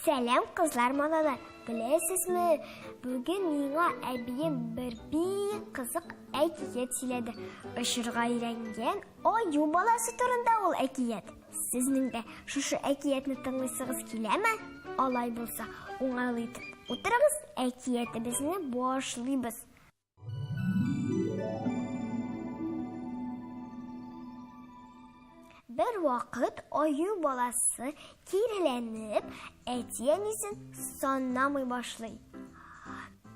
Сәлем, кызлар, малалар. Білесізме, бүгін миңа әбием бір бик қызық әкиет сөйледі. Ұшырға үйренген аю баласы турында ол әкиет. Сізнің де шушы әкиетні тыңлайсығыз келеме? Алай болса, оңайлы етіп отырыңыз, әкиетімізді башлайбыз. Bir vaqt аю balası kirlenip әтиенісін санамай башлай.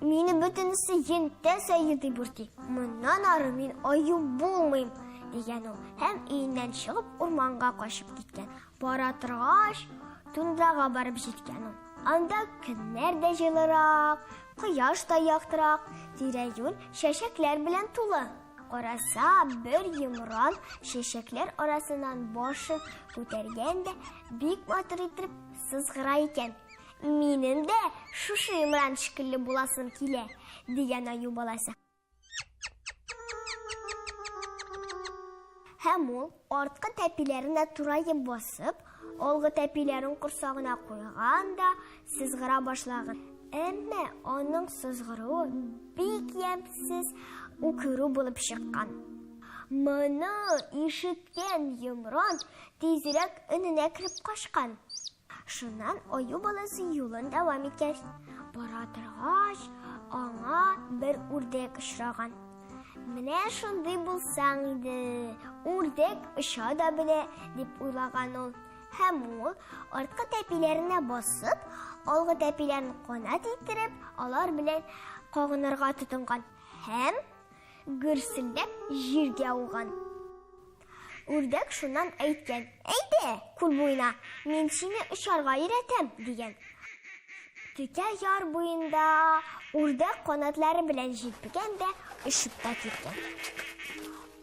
Мені бүтінісі ентә сәйді бұрти. Мұнан ары мен аю болмайым, деген ол. Һәм үйінен шығып орманға қашып кеткен. Бара тұрғаш, тундраға барып жеткен ол. Анда күннәр дә жылырақ, құяш та яқтырақ, тирә-юл шәшәкләр белән тулы. Қараса, бір йымран шешеклер арасынан башын көтергенде бик матур итеп сызгыра икән. Минем дә шушы йымран шикелле буласым килә, дигән аю баласы. Һәм ул арткы тәпиләренә турайып басып, алгы тәпиләрен курсагына куйганда сызгыра башлаган. Әмма аның сызгыруы бик ямьсез үкерү булып чыккан. Моны ишеткән йымран тизрәк өненә кирип качкан. Шуннан аю баласы юлын дәвам иткән. Бара торгач, аңа бер үрдәк очраган. Менә шундый булсаң иде, үрдәк оча да белә, дип уйлаган ул. Һәм ул арткы тәпиләренә басып, алгы тәпиләрен канат иттереп, алар белән кагынырга тотынган. Һәм гөрселдәп җиргә ауган. Үрдәк шуннан әйткән: "Әйдә, күл буена, мин сине очарга өйрәтәм", дигән. Текә яр буенда үрдәк канатлары белән җилпегән дә очып та киткән.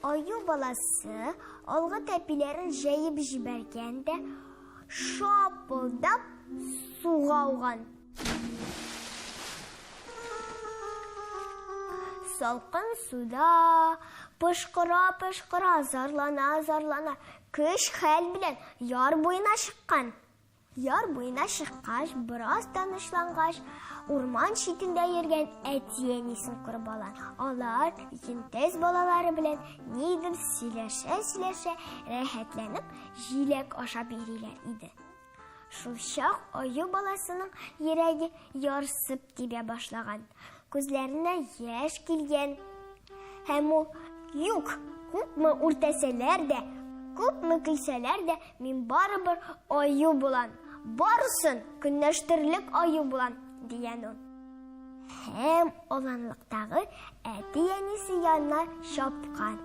Аю баласы алгы тәпиләрен җәеп җибәргәндә шапылдап суга ауган. Салкын суда пышкыра-пышкыра, зарлана-зарлана, көч-хәл белән яр буена чыккан. Яр буена чыккач, бераз танышлангач, урман читендә йөргән әти-әнисен күреп ала. Алар ентәз балалары белән нидер сөйләшә-сөйләшә, рәхәтләнеп, җиләк ашап йөриләр иде. Шул чак аю баласының йөрәге ярсып тибә башлаган. Күзләренә яшь килгән. Һәм ул: "Юк, күпме үртәсәләр дә, күпме көлсәләр дә, мин барыбер аю булам. Барысын көнләштерлек аю булам", дигән ул. Һәм оланлыктагы әти-әнисе янына чапкан.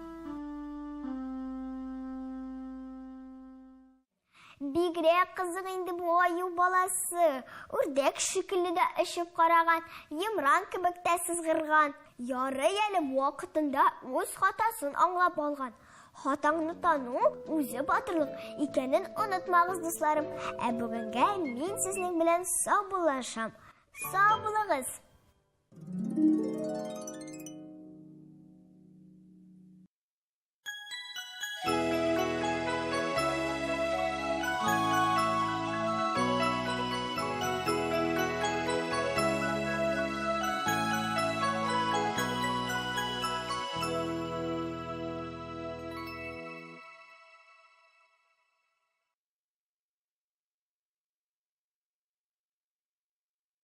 Бигрәк кызык инде бу аю баласы. Үрдәк шикелле дә очып караган, йымран кебек тә сызгырган. Ярый әле вакытында үз хатасын аңлап алган. Хатаңны тану үзе батырлык икәнен онытмагыз, дусларым. Ә бүгенгә мин сезнең белән сау булашам. Сау булыгыз.